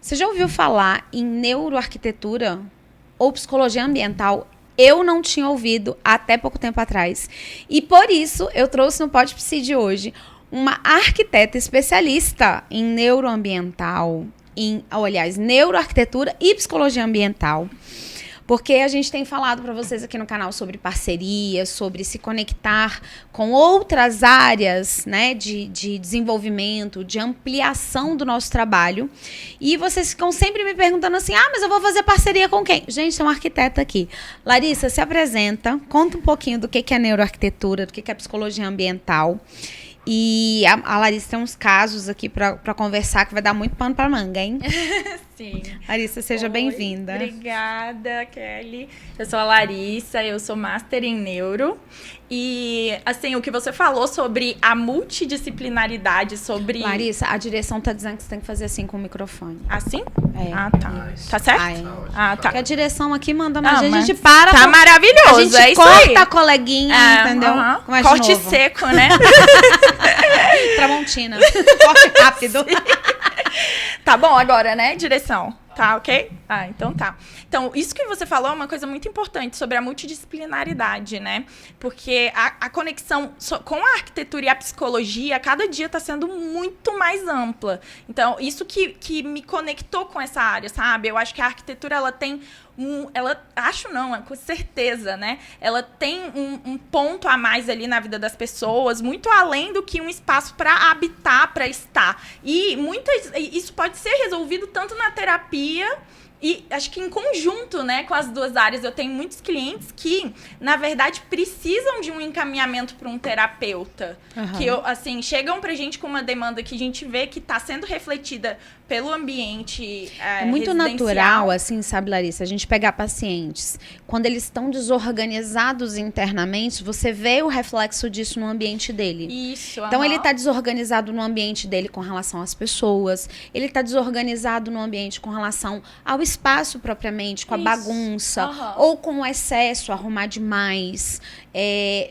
Você já ouviu falar em neuroarquitetura ou psicologia ambiental? Eu não tinha ouvido até pouco tempo atrás. E por isso eu trouxe no Pod Psi de hoje uma arquiteta especialista em neuroambiental, neuroarquitetura e psicologia ambiental. Porque a gente tem falado para vocês aqui no canal sobre parcerias, sobre se conectar com outras áreas, né, de desenvolvimento, de ampliação do nosso trabalho. E vocês ficam sempre me perguntando assim, mas eu vou fazer parceria com quem? Gente, tem uma arquiteta aqui. Larissa, se apresenta, conta um pouquinho do que é neuroarquitetura, do que é psicologia ambiental. E a Larissa tem uns casos aqui para conversar que vai dar muito pano para manga, hein? Sim. Larissa, seja bem-vinda. Obrigada, Kelly. Eu sou a Larissa, eu sou Master em Neuro. E, assim, o que você falou sobre a multidisciplinaridade, sobre... Larissa, a direção tá dizendo que você tem que fazer assim com o microfone. Assim? É. Ah, tá. Isso. Tá certo? Tá. Tá. Porque a direção aqui manda mais. Mas A gente para. Tá maravilhoso, A gente é isso corta aí. a coleguinha, entendeu? Começa de Corte novo. seco, né? Tramontina. Corte rápido. Tá bom agora, né? Direção. Tá, ok? Então tá. Então, isso que você falou é uma coisa muito importante sobre a multidisciplinaridade, né? Porque a conexão com a arquitetura e a psicologia, cada dia está sendo muito mais ampla. Então, isso que me conectou com essa área, sabe? Eu acho que a arquitetura, ela tem com certeza, né? Ela tem um ponto a mais ali na vida das pessoas, muito além do que um espaço para habitar, para estar. E isso pode ser resolvido tanto na terapia e acho que em conjunto, né, com as duas áreas. Eu tenho muitos clientes que, na verdade, precisam de um encaminhamento para um terapeuta. Que, chegam pra gente com uma demanda que a gente vê que está sendo refletida pelo ambiente É muito natural, assim, sabe, Larissa, a gente pegar pacientes. Quando eles estão desorganizados internamente, você vê o reflexo disso no ambiente dele. Isso. Então, ele está desorganizado no ambiente dele com relação às pessoas. Ele está desorganizado no ambiente com relação ao espaço propriamente, com a bagunça. Ou com o excesso, arrumar demais.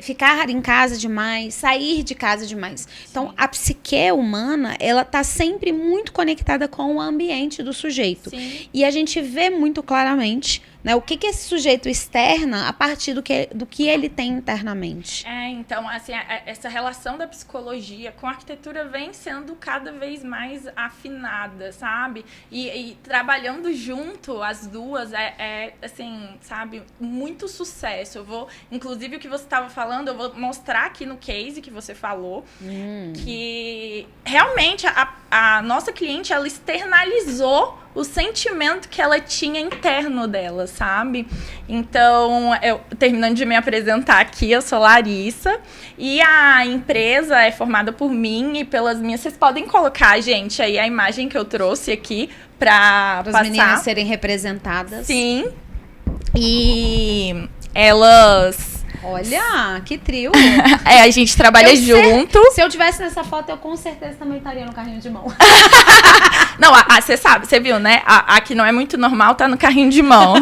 Ficar em casa demais, sair de casa demais. Então, a psique humana, ela está sempre muito conectada com o ambiente do sujeito. Sim. E a gente vê muito claramente, né, o que esse sujeito externa a partir do que ele tem internamente. Então, assim, essa relação da psicologia com a arquitetura vem sendo cada vez mais afinada, sabe? E trabalhando junto, as duas, assim, sabe, muito sucesso. Eu vou, inclusive, o que você estava falando, eu vou mostrar aqui no case que você falou, que realmente a nossa cliente, ela externalizou o sentimento que ela tinha interno dela, sabe? Então, terminando de me apresentar aqui, eu sou Larissa e a empresa é formada por mim e pelas minhas... Vocês podem colocar, gente, aí a imagem que eu trouxe aqui para as meninas serem representadas. Sim. E elas... Olha, que trio. A gente trabalha junto. Se eu tivesse nessa foto, eu com certeza também estaria no carrinho de mão. Não, você sabe, você viu, né? A que não é muito normal tá no carrinho de mão.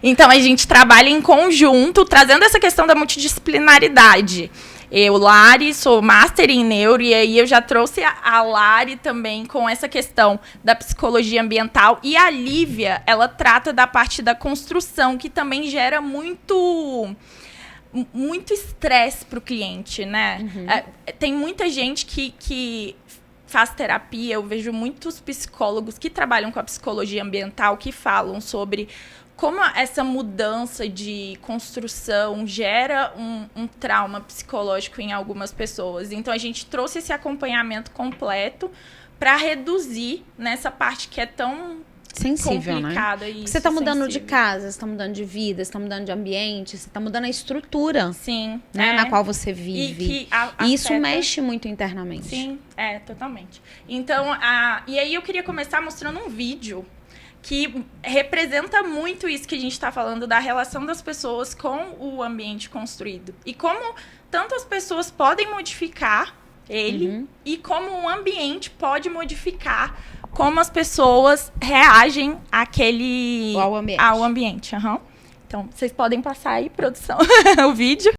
Então, a gente trabalha em conjunto, trazendo essa questão da multidisciplinaridade. Eu, Lari, sou Master em Neuro, e aí eu já trouxe a Lari também com essa questão da psicologia ambiental. E a Lívia, ela trata da parte da construção, que também gera muito estresse para o cliente, né? Tem muita gente que faz terapia, eu vejo muitos psicólogos que trabalham com a psicologia ambiental que falam sobre como essa mudança de construção gera um trauma psicológico em algumas pessoas. Então, a gente trouxe esse acompanhamento completo para reduzir nessa parte que é tão sensível, complicada. Né? Você está mudando de casa, você está mudando de vida, você está mudando de ambiente, você está mudando a estrutura. Sim, né, na qual você vive. E isso mexe muito internamente. Sim, totalmente. Então, e aí eu queria começar mostrando um vídeo que representa muito isso que a gente está falando, da relação das pessoas com o ambiente construído. E como tanto as pessoas podem modificar ele, e como o ambiente pode modificar como as pessoas reagem ao ambiente. Então, vocês podem passar aí, produção, o vídeo.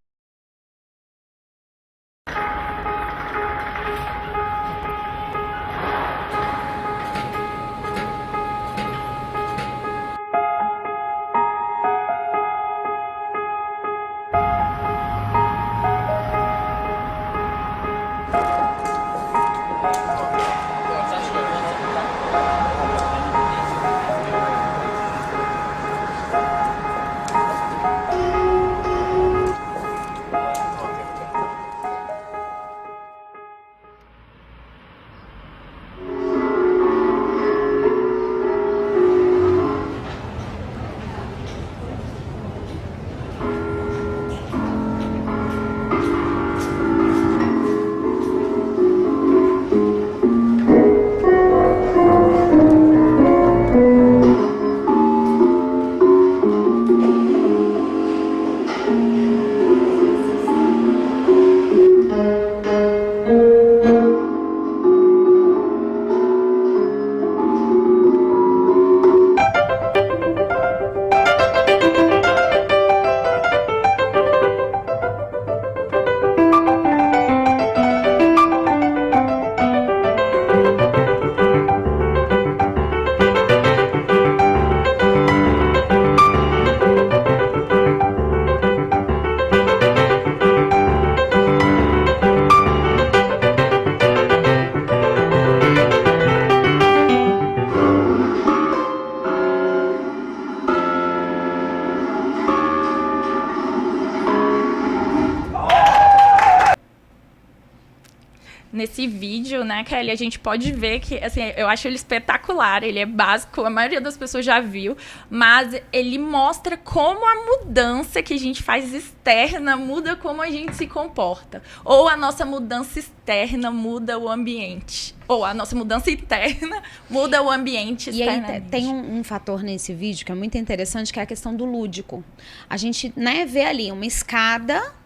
nesse vídeo, né, Kelly, a gente pode ver que, assim, eu acho ele espetacular, ele é básico, a maioria das pessoas já viu, mas ele mostra como a mudança que a gente faz externa muda como a gente se comporta. Ou a nossa mudança externa muda o ambiente. Ou a nossa mudança interna muda o ambiente externamente. E aí tem um fator nesse vídeo que é muito interessante, que é a questão do lúdico. A gente, né, vê ali uma escada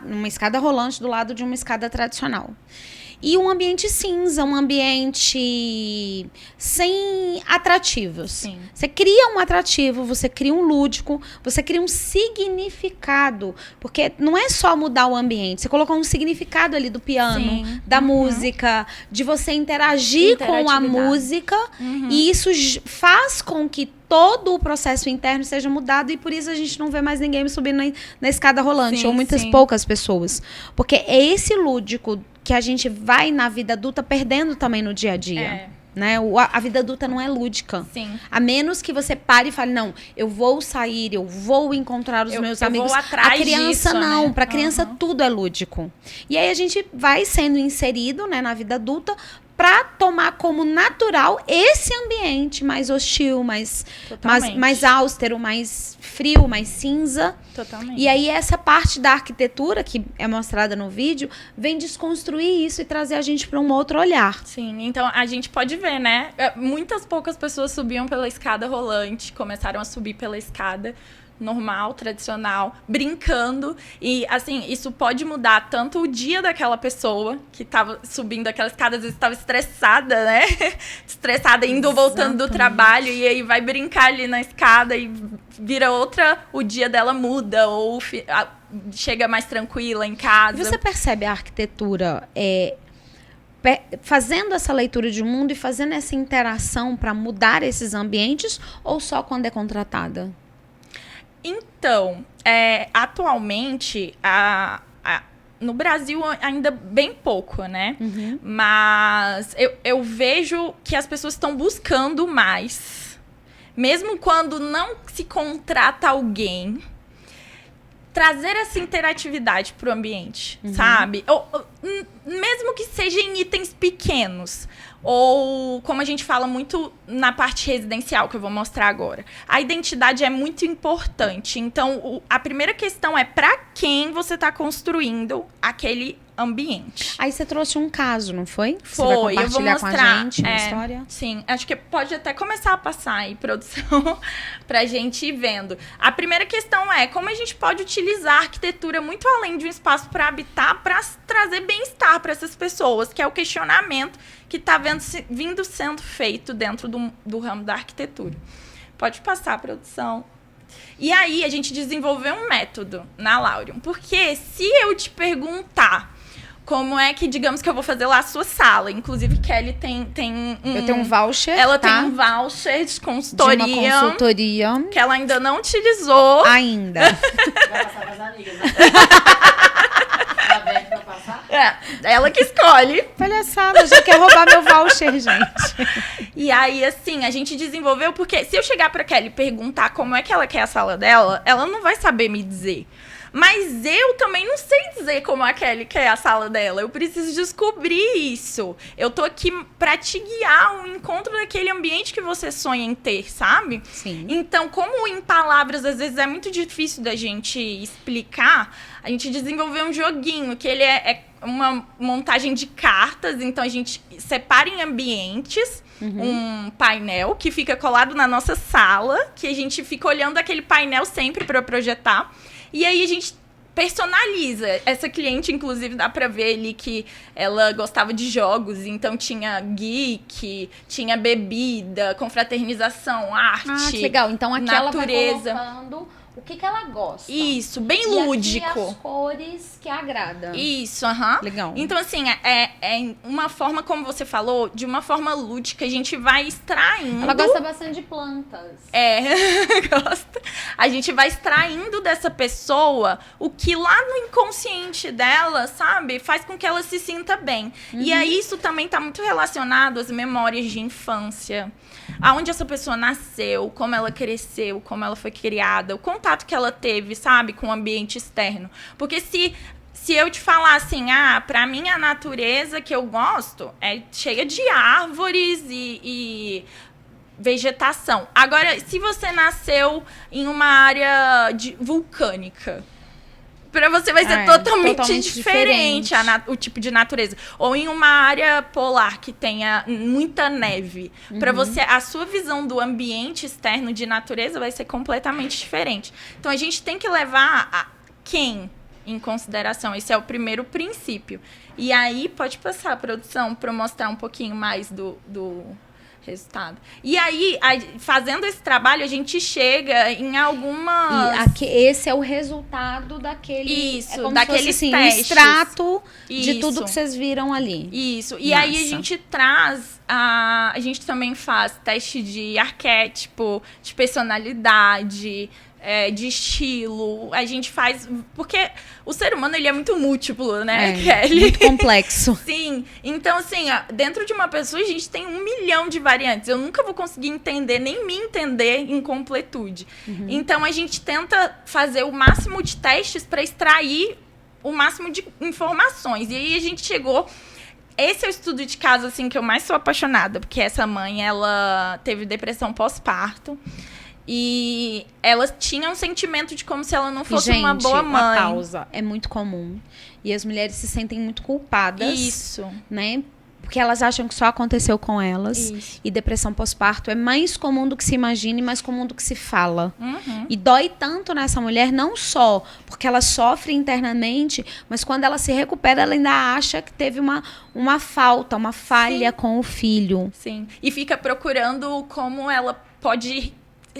uma escada rolante do lado de uma escada tradicional. E um ambiente cinza, um ambiente sem atrativos. Sim. Você cria um atrativo, você cria um lúdico, você cria um significado. Porque não é só mudar o ambiente. Você colocou um significado ali do piano, da música, de você interagir com a música. E isso faz com que todo o processo interno seja mudado, e por isso a gente não vê mais ninguém subindo na escada rolante, ou muitas poucas pessoas. Porque é esse lúdico que a gente vai na vida adulta perdendo também no dia a dia. Né? A vida adulta não é lúdica. Sim. A menos que você pare e fale, não, eu vou sair, eu vou encontrar os meus amigos. Vou atrás a criança disso, não, né? Para criança tudo é lúdico. E aí a gente vai sendo inserido, né, na vida adulta para tomar como natural esse ambiente mais hostil, mais austero, mais frio, mais cinza. Totalmente. E aí essa parte da arquitetura, que é mostrada no vídeo, vem desconstruir isso e trazer a gente para um outro olhar. Sim, então a gente pode ver, né? Muitas poucas pessoas subiam pela escada rolante, começaram a subir pela escada normal, tradicional, brincando. E, assim, isso pode mudar tanto o dia daquela pessoa que estava subindo aquela escada, às vezes estava estressada, né? Estressada, indo ou voltando do trabalho, e aí vai brincar ali na escada e vira o dia dela muda, ou chega mais tranquila em casa. E você percebe a arquitetura fazendo essa leitura de mundo e fazendo essa interação para mudar esses ambientes, ou só quando é contratada? Então, atualmente, no Brasil ainda bem pouco, né? Mas eu vejo que as pessoas estão buscando mais. Mesmo quando não se contrata alguém, trazer essa interatividade para o ambiente, sabe? Mesmo que seja em itens pequenos. Ou, como a gente fala muito na parte residencial, que eu vou mostrar agora. A identidade é muito importante. Então, a primeira questão é para quem você está construindo aquele ambiente. Aí você trouxe um caso, não foi? Foi, você vai compartilhar eu vou mostrar, com a gente uma história? Sim, acho que pode até começar a passar aí, produção, pra gente ir vendo. A primeira questão é como a gente pode utilizar a arquitetura muito além de um espaço para habitar, para trazer bem-estar para essas pessoas, que é o questionamento que está vindo sendo feito dentro do ramo da arquitetura. Pode passar, produção. E aí, a gente desenvolveu um método na Laurium. Porque se eu te perguntar como é que, digamos que eu vou fazer lá a sua sala. Inclusive, Kelly tem eu tenho um voucher, ela tem um voucher de consultoria. De uma consultoria. Que ela ainda não utilizou. Ainda. Vai passar para as amigas, né? Tá aberto pra passar? Ela que escolhe. Palhaçada, já quer roubar meu voucher, gente. E aí, assim, a gente desenvolveu, porque se eu chegar pra Kelly e perguntar como é que ela quer a sala dela, ela não vai saber me dizer. Mas eu também não sei dizer como a Kelly quer a sala dela. Eu preciso descobrir isso. Eu tô aqui pra te guiar ao encontro daquele ambiente que você sonha em ter, sabe? Sim. Então, como em palavras às vezes é muito difícil da gente explicar, a gente desenvolveu um joguinho que ele é uma montagem de cartas. Então, a gente separa em ambientes um painel que fica colado na nossa sala, que a gente fica olhando aquele painel sempre para projetar. E aí a gente personaliza. Essa cliente, inclusive, dá pra ver ali que ela gostava de jogos. Então tinha geek, tinha bebida, confraternização, arte, que legal. Então aqui natureza. Ela vai colocando o que ela gosta. Isso, bem e lúdico. Aqui as cores que agrada. Isso, Legal. Então, assim, é uma forma, como você falou, de uma forma lúdica, a gente vai extraindo... Ela gosta bastante de plantas. Gosta. A gente vai extraindo dessa pessoa o que lá no inconsciente dela, sabe, faz com que ela se sinta bem. E aí, isso também tá muito relacionado às memórias de infância. Aonde essa pessoa nasceu, como ela cresceu, como ela foi criada, o contato que ela teve, sabe, com o ambiente externo. Porque se se eu te falar assim, pra mim a natureza que eu gosto é cheia de árvores e vegetação. Agora, se você nasceu em uma área vulcânica, para você vai ser totalmente diferente o tipo de natureza. Ou em uma área polar que tenha muita neve. Para você, a sua visão do ambiente externo de natureza vai ser completamente diferente. Então, a gente tem que levar quem em consideração. Esse é o primeiro princípio. E aí, pode passar a produção para mostrar um pouquinho mais do resultado. E aí, fazendo esse trabalho, a gente chega em algumas... esse é o resultado daquele... Isso, daqueles se fosse, assim, testes. Um extrato de tudo que vocês viram ali. Isso. E aí, a gente traz... A gente também faz teste de arquétipo, de personalidade... de estilo, a gente faz... Porque o ser humano, ele é muito múltiplo, né, Kelly? Muito complexo. Sim. Então, assim, dentro de uma pessoa, a gente tem 1 milhão de variantes. Eu nunca vou conseguir entender, nem me entender em completude. Então, a gente tenta fazer o máximo de testes para extrair o máximo de informações. E aí, a gente chegou... Esse é o estudo de caso, assim, que eu mais sou apaixonada. Porque essa mãe, ela teve depressão pós-parto. E ela tinha um sentimento de como se ela não fosse uma boa mãe. Uma pausa. É muito comum. E as mulheres se sentem muito culpadas. Isso. Né? Porque elas acham que só aconteceu com elas. Isso. E depressão pós-parto é mais comum do que se imagina e mais comum do que se fala. E dói tanto nessa mulher, não só porque ela sofre internamente, mas quando ela se recupera, ela ainda acha que teve uma falta, uma falha com o filho. Sim. E fica procurando como ela pode...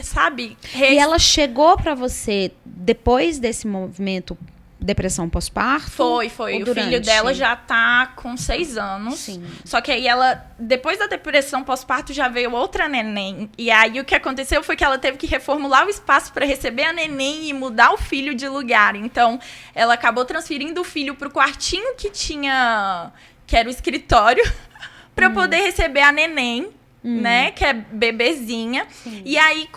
Sabe? E ela chegou pra você depois desse movimento depressão pós-parto? Foi. O filho dela já tá com 6 anos. Sim. Só que aí ela, depois da depressão pós-parto, já veio outra neném. E aí o que aconteceu foi que ela teve que reformular o espaço para receber a neném e mudar o filho de lugar. Então, ela acabou transferindo o filho pro quartinho que era o escritório, para poder receber a neném. Né? Que é bebezinha. Sim. E aí,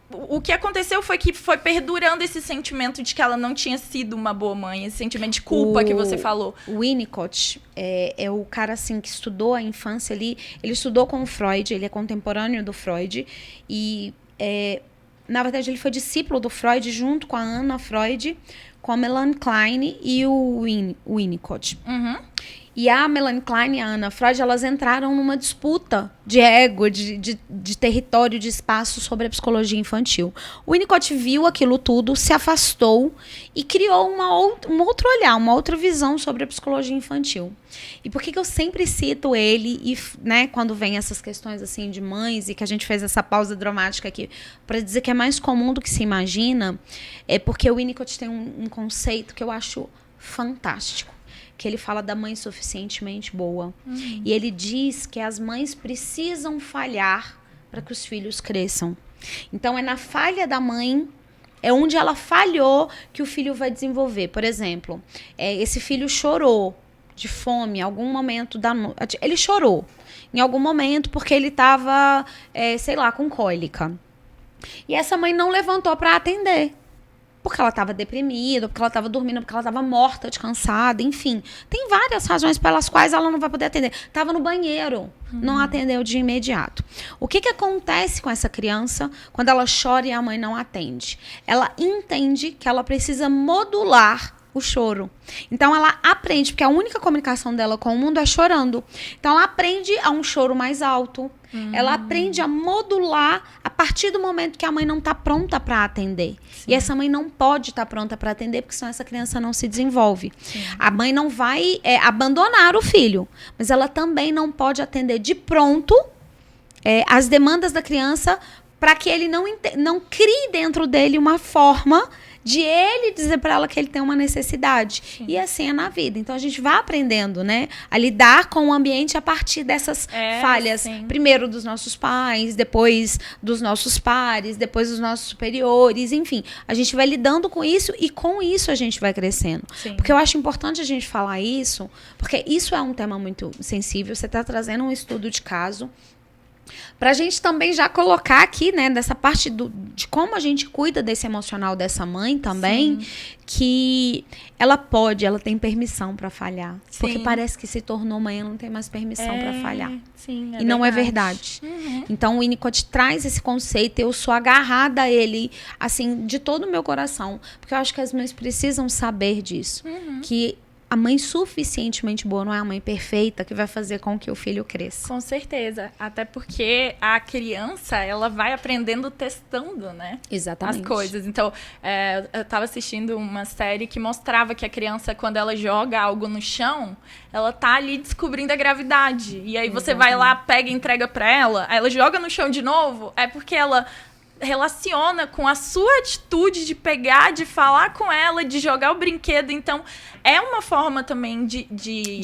o que aconteceu foi que foi perdurando esse sentimento de que ela não tinha sido uma boa mãe, esse sentimento de culpa que você falou. O Winnicott é o cara assim que estudou a infância ali. Ele estudou com o Freud, ele é contemporâneo do Freud. E, na verdade, ele foi discípulo do Freud junto com a Anna Freud, com a Melanie Klein e o Winnicott. E a Melanie Klein e a Anna Freud, elas entraram numa disputa de ego, de território, de espaço sobre a psicologia infantil. O Winnicott viu aquilo tudo, se afastou e criou um outro olhar, uma outra visão sobre a psicologia infantil. E por que eu sempre cito ele, e, né, quando vem essas questões assim de mães, e que a gente fez essa pausa dramática aqui, para dizer que é mais comum do que se imagina, é porque o Winnicott tem um conceito que eu acho fantástico. Que ele fala da mãe suficientemente boa. E ele diz que as mães precisam falhar para que os filhos cresçam. Então, é na falha da mãe, é onde ela falhou que o filho vai desenvolver. Por exemplo, esse filho chorou de fome em algum momento da noite. Ele chorou em algum momento porque ele estava, sei lá, com cólica. E essa mãe não levantou para atender. Porque ela estava deprimida, porque ela estava dormindo, porque ela estava morta de cansada, enfim. Tem várias razões pelas quais ela não vai poder atender. Estava no banheiro, não atendeu de imediato. O que acontece com essa criança quando ela chora e a mãe não atende? Ela entende que ela precisa modular o choro. Então ela aprende, porque a única comunicação dela com o mundo é chorando. Então ela aprende a um choro mais alto. Ela aprende a modular a partir do momento que a mãe não está pronta para atender. Sim. E essa mãe não pode estar pronta para atender, porque senão essa criança não se desenvolve. Sim. A mãe não vai abandonar o filho, mas ela também não pode atender de pronto as demandas da criança para que ele não crie dentro dele uma forma de ele dizer para ela que ele tem uma necessidade. Sim. E assim é na vida. Então, a gente vai aprendendo, né, a lidar com o ambiente a partir dessas falhas. Sim. Primeiro dos nossos pais, depois dos nossos pares, depois dos nossos superiores, enfim. A gente vai lidando com isso e com isso a gente vai crescendo. Sim. Porque eu acho importante a gente falar isso, porque isso é um tema muito sensível. Você está trazendo um estudo de caso Pra gente também já colocar aqui, né, dessa parte de como a gente cuida desse emocional dessa mãe também, que ela tem permissão pra falhar. Sim. Porque parece que se tornou mãe, ela não tem mais permissão pra falhar. Sim, E não é verdade. Então o Winnicott traz esse conceito, eu sou agarrada a ele, assim, de todo o meu coração. Porque eu acho que as mães precisam saber disso. Que a mãe suficientemente boa não é a mãe perfeita que vai fazer com que o filho cresça. Com certeza. Até porque a criança, ela vai aprendendo testando, né? Exatamente. As coisas. Então, eu tava assistindo uma série que mostrava que a criança, quando ela joga algo no chão, ela tá ali descobrindo a gravidade. E aí você vai lá, pega e entrega pra ela, aí ela joga no chão de novo, é porque ela relaciona com a sua atitude de pegar, de falar com ela, de jogar o brinquedo. Então, é uma forma também de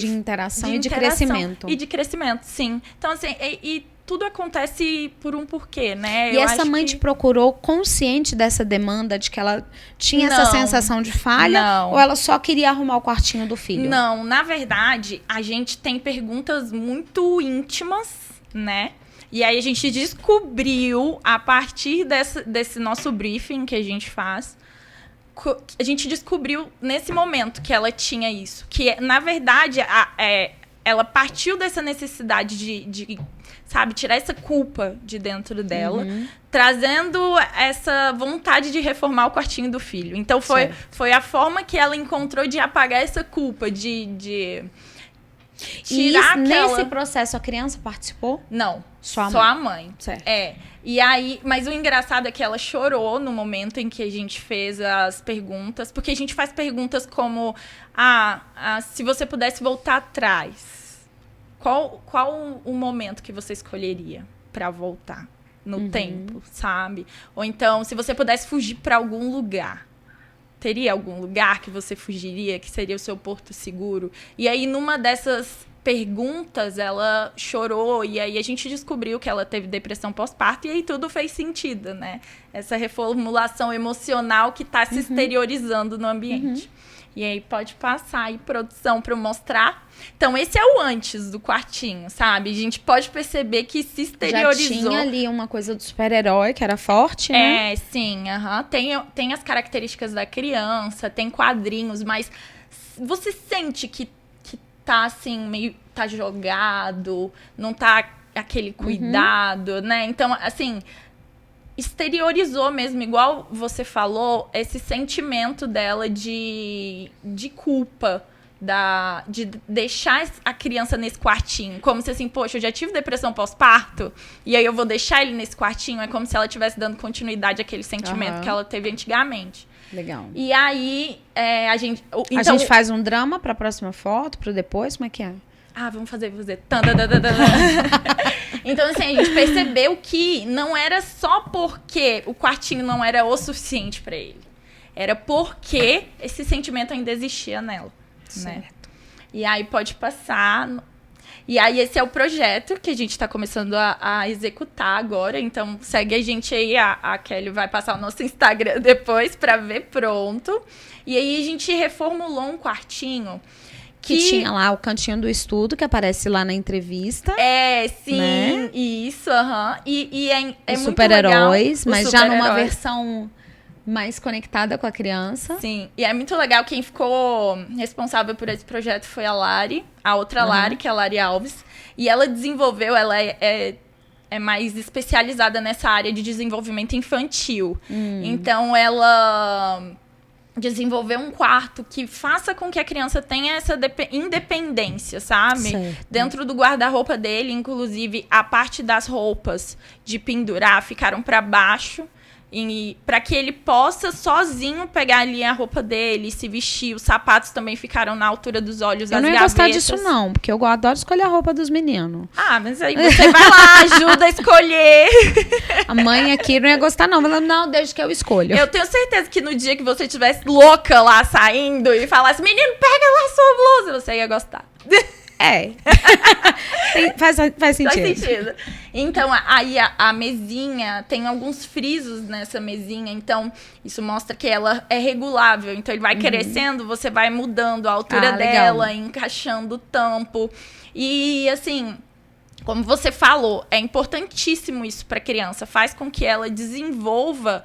interação e de interação crescimento. E de crescimento, sim. Então, assim, e tudo acontece por um porquê, né? E essa mãe te procurou consciente dessa demanda, de que ela tinha essa sensação de falha? Não. Ou ela só queria arrumar o quartinho do filho? Não, na verdade, a gente tem perguntas muito íntimas, né? E aí a gente descobriu, a partir desse nosso briefing que a gente faz, a gente descobriu nesse momento que ela tinha isso. Que, na verdade, ela partiu dessa necessidade de, sabe, tirar essa culpa de dentro dela, trazendo essa vontade de reformar o quartinho do filho. Então, foi a forma que ela encontrou de apagar essa culpa, de tirar nesse processo, a criança participou? Não. Só a mãe. Certo. E aí, mas o engraçado é que ela chorou no momento em que a gente fez as perguntas, porque a gente faz perguntas como, se você pudesse voltar atrás, qual o momento que você escolheria para voltar no tempo, sabe? Ou então, se você pudesse fugir para algum lugar, teria algum lugar que você fugiria, que seria o seu porto seguro? E aí, numa dessas perguntas, ela chorou, e aí a gente descobriu que ela teve depressão pós-parto, e aí tudo fez sentido, né? Essa reformulação emocional que está se exteriorizando no ambiente. E aí pode passar aí, produção, para eu mostrar. Então, esse é o antes do quartinho, sabe? A gente pode perceber que se exteriorizou. Já tinha ali uma coisa do super-herói, que era forte, né? Sim. Tem as características da criança, tem quadrinhos, mas você sente que tá assim, meio tá jogado, não tá aquele cuidado, né? Então, assim, exteriorizou mesmo, igual você falou, esse sentimento dela de culpa, de deixar a criança nesse quartinho, como se assim, poxa, eu já tive depressão pós-parto, e aí eu vou deixar ele nesse quartinho, é como se ela estivesse dando continuidade àquele sentimento que ela teve antigamente. Legal. E aí, a gente faz um drama pra próxima foto, pro depois, como é que é? Vamos fazer. Então, assim, a gente percebeu que não era só porque o quartinho não era o suficiente pra ele. Era porque esse sentimento ainda existia nela. Certo. Né? E aí pode passar. E aí esse é o projeto que a gente tá começando a executar agora. Então, segue a gente aí. A Kelly vai passar o nosso Instagram depois pra ver pronto. E aí a gente reformulou um quartinho que tinha lá o cantinho do estudo, que aparece lá na entrevista. Sim, né? Isso, E é muito legal. Super-heróis, mas já numa versão mais conectada com a criança. Sim, e é muito legal. Quem ficou responsável por esse projeto foi a Lari, a outra Lari, que é a Lari Alves. E ela desenvolveu, ela é mais especializada nessa área de desenvolvimento infantil. Então, ela desenvolver um quarto que faça com que a criança tenha essa independência, sabe? Certo. Dentro do guarda-roupa dele, inclusive, a parte das roupas de pendurar ficaram para baixo, para que ele possa sozinho pegar ali a roupa dele, se vestir. Os sapatos também ficaram na altura dos olhos, as gavetas. Eu não ia gostar disso não, porque eu adoro escolher a roupa dos meninos. Mas aí você vai lá, ajuda a escolher. A mãe aqui não ia gostar não, falando, não, deixa que eu escolho. Eu tenho certeza que no dia que você estivesse louca lá, saindo, e falasse, menino, pega lá sua blusa, você ia gostar. Faz sentido. Faz sentido. Então, aí a mesinha, tem alguns frisos nessa mesinha, então isso mostra que ela é regulável. Então, ele vai crescendo, você vai mudando a altura dela, encaixando o tampo. E, assim, como você falou, é importantíssimo isso para a criança. Faz com que ela desenvolva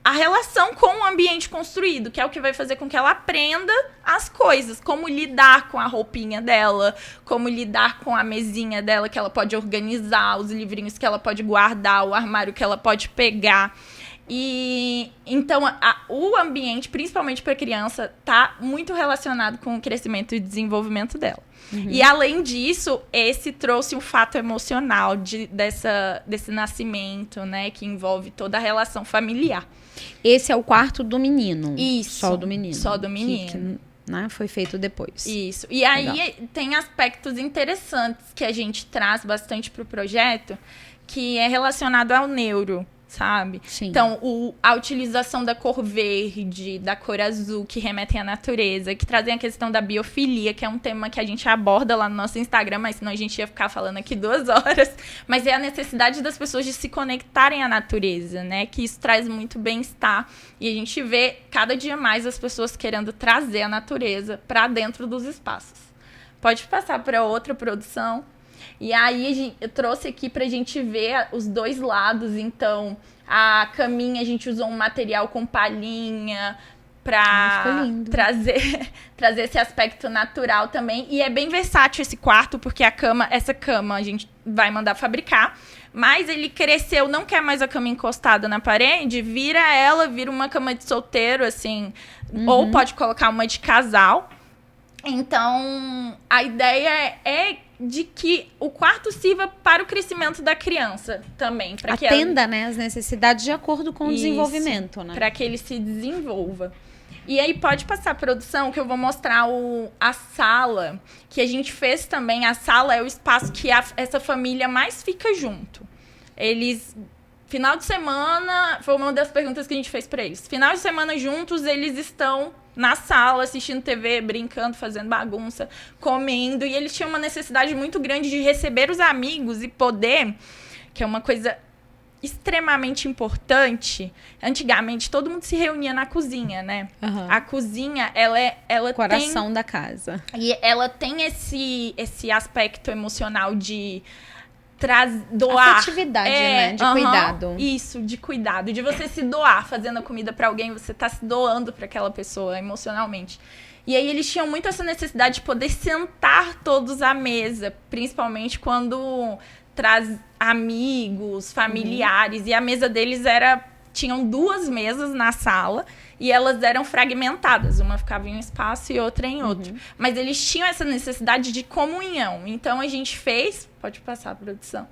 a relação com o ambiente construído, que é o que vai fazer com que ela aprenda as coisas, como lidar com a roupinha dela, como lidar com a mesinha dela, que ela pode organizar, os livrinhos que ela pode guardar, o armário que ela pode pegar. E então o ambiente, principalmente para a criança, está muito relacionado com o crescimento e desenvolvimento dela. E além disso, esse trouxe um fato emocional desse nascimento, né, que envolve toda a relação familiar. Esse é o quarto do menino. Isso. Só o do menino. Só do menino. Que, né, foi feito depois. Isso. E aí tem aspectos interessantes que a gente traz bastante para o projeto, que é relacionado ao neuro, sabe? Sim. Então, a utilização da cor verde, da cor azul, que remetem à natureza, que trazem a questão da biofilia, que é um tema que a gente aborda lá no nosso Instagram, mas senão a gente ia ficar falando aqui 2 horas. Mas é a necessidade das pessoas de se conectarem à natureza, né? Que isso traz muito bem-estar. E a gente vê cada dia mais as pessoas querendo trazer a natureza para dentro dos espaços. Pode passar para outra produção. E aí eu trouxe aqui pra gente ver os 2 lados. Então, a caminha a gente usou um material com palhinha pra trazer esse aspecto natural também. E é bem versátil esse quarto, porque essa cama a gente vai mandar fabricar. Mas ele cresceu, não quer mais a cama encostada na parede, vira uma cama de solteiro, assim. Ou pode colocar uma de casal. Então, a ideia é de que o quarto sirva para o crescimento da criança também. Atenda, né, as necessidades de acordo com o desenvolvimento, né? Para que ele se desenvolva. E aí pode passar a produção, que eu vou mostrar a sala, que a gente fez também. A sala é o espaço que essa família mais fica junto. Final de semana, foi uma das perguntas que a gente fez para eles. Final de semana juntos, eles estão na sala, assistindo TV, brincando, fazendo bagunça, comendo. E eles tinham uma necessidade muito grande de receber os amigos e poder, que é uma coisa extremamente importante. Antigamente, todo mundo se reunia na cozinha, né? A cozinha, ela coração tem... da casa. E ela tem esse aspecto emocional de doar. Afetividade, né? De cuidado. Isso, de cuidado. De você se doar, fazendo a comida pra alguém, você tá se doando pra aquela pessoa emocionalmente. E aí eles tinham muito essa necessidade de poder sentar todos à mesa, principalmente quando traz amigos, familiares. E a mesa deles tinham 2 mesas na sala e elas eram fragmentadas. Uma ficava em um espaço e outra em outro. Mas eles tinham essa necessidade de comunhão. Então, a gente fez... Pode passar a produção.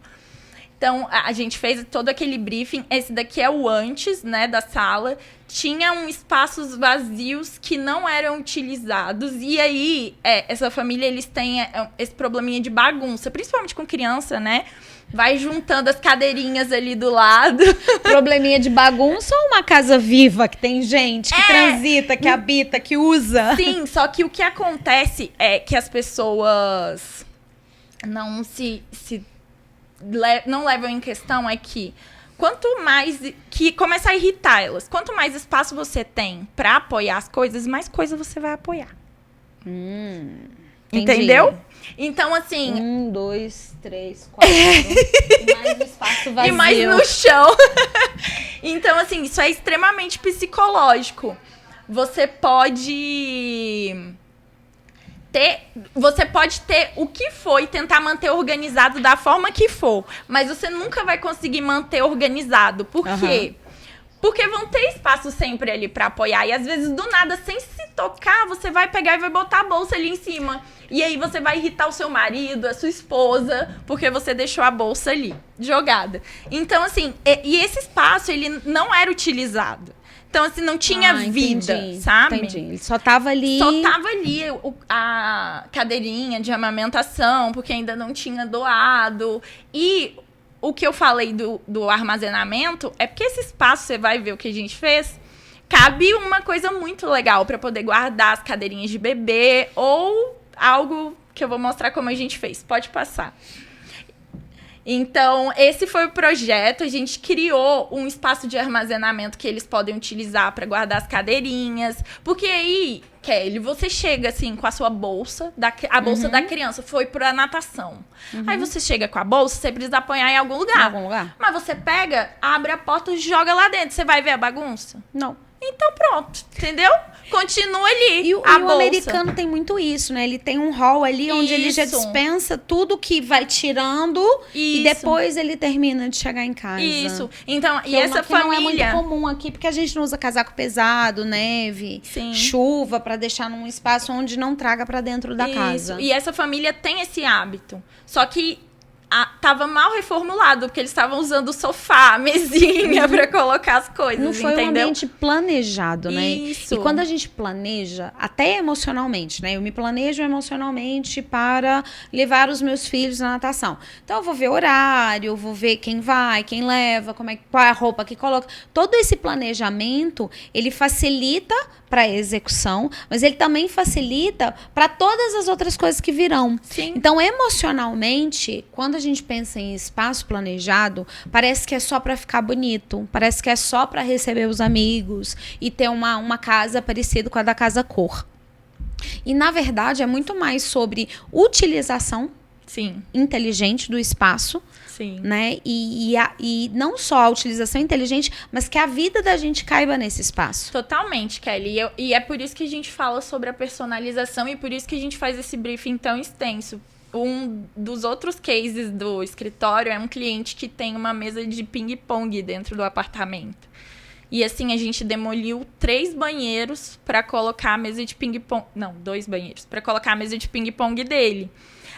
Então, a gente fez todo aquele briefing. Esse daqui é o antes, né, da sala. Tinham espaços vazios que não eram utilizados. E aí, essa família, eles têm esse probleminha de bagunça. Principalmente com criança, né? Vai juntando as cadeirinhas ali do lado. Probleminha de bagunça ou uma casa viva que tem gente que transita, que habita, que usa? Sim, só que o que acontece é que as pessoas não não levam em questão é que quanto mais que começa a irritar elas, quanto mais espaço você tem para apoiar as coisas, mais coisa você vai apoiar. Entendeu? Então, assim... 1, 2, 3, 4. E mais espaço vazio. E mais no chão. Então, assim, isso é extremamente psicológico. Você pode ter o que for e tentar manter organizado da forma que for. Mas você nunca vai conseguir manter organizado. Por quê? Porque vão ter espaço sempre ali pra apoiar. E às vezes, do nada, sem se tocar, você vai pegar e vai botar a bolsa ali em cima. E aí você vai irritar o seu marido, a sua esposa, porque você deixou a bolsa ali, jogada. Então, assim, e esse espaço, ele não era utilizado. Então, assim, não tinha vida, sabe? Entendi. Ele só tava ali... Só tava ali a cadeirinha de amamentação, porque ainda não tinha doado. E o que eu falei do armazenamento é porque esse espaço, você vai ver o que a gente fez, cabe uma coisa muito legal para poder guardar as cadeirinhas de bebê ou algo que eu vou mostrar como a gente fez. Pode passar. Então, esse foi o projeto. A gente criou um espaço de armazenamento que eles podem utilizar para guardar as cadeirinhas. Porque aí, Kelly, você chega assim com a sua bolsa, a bolsa da criança foi pra natação. Aí você chega com a bolsa, você precisa apanhar em algum lugar. Mas você pega, abre a porta e joga lá dentro. Você vai ver a bagunça? Não. Então pronto, entendeu? Continua ali. E o americano tem muito isso, né? Ele tem um hall ali onde ele já dispensa tudo que vai tirando e depois ele termina de chegar em casa. Isso. Então, e essa família... não é muito comum aqui, porque a gente não usa casaco pesado, neve, chuva, pra deixar num espaço onde não traga pra dentro da casa. E essa família tem esse hábito. Só que tava mal reformulado, porque eles estavam usando o sofá, a mesinha pra colocar as coisas, não foi um ambiente planejado, né? Isso. E quando a gente planeja, até emocionalmente, né? Eu me planejo emocionalmente para levar os meus filhos na natação. Então, eu vou ver horário, eu vou ver quem vai, quem leva, qual é a roupa que coloca. Todo esse planejamento, ele facilita para a execução, mas ele também facilita para todas as outras coisas que virão. Sim. Então, emocionalmente, quando a gente pensa em espaço planejado, parece que é só para ficar bonito, parece que é só para receber os amigos e ter uma casa parecida com a da Casa Cor. E, na verdade, é muito mais sobre utilização inteligente do espaço. Sim. Né? E não só a utilização inteligente, mas que a vida da gente caiba nesse espaço. Totalmente, Kelly. E é por isso que a gente fala sobre a personalização e por isso que a gente faz esse briefing tão extenso. Um dos outros cases do escritório é um cliente que tem uma mesa de ping-pong dentro do apartamento. E assim, a gente demoliu 3 banheiros para colocar a mesa de ping-pong... Não, 2 banheiros. Para colocar a mesa de ping-pong dele.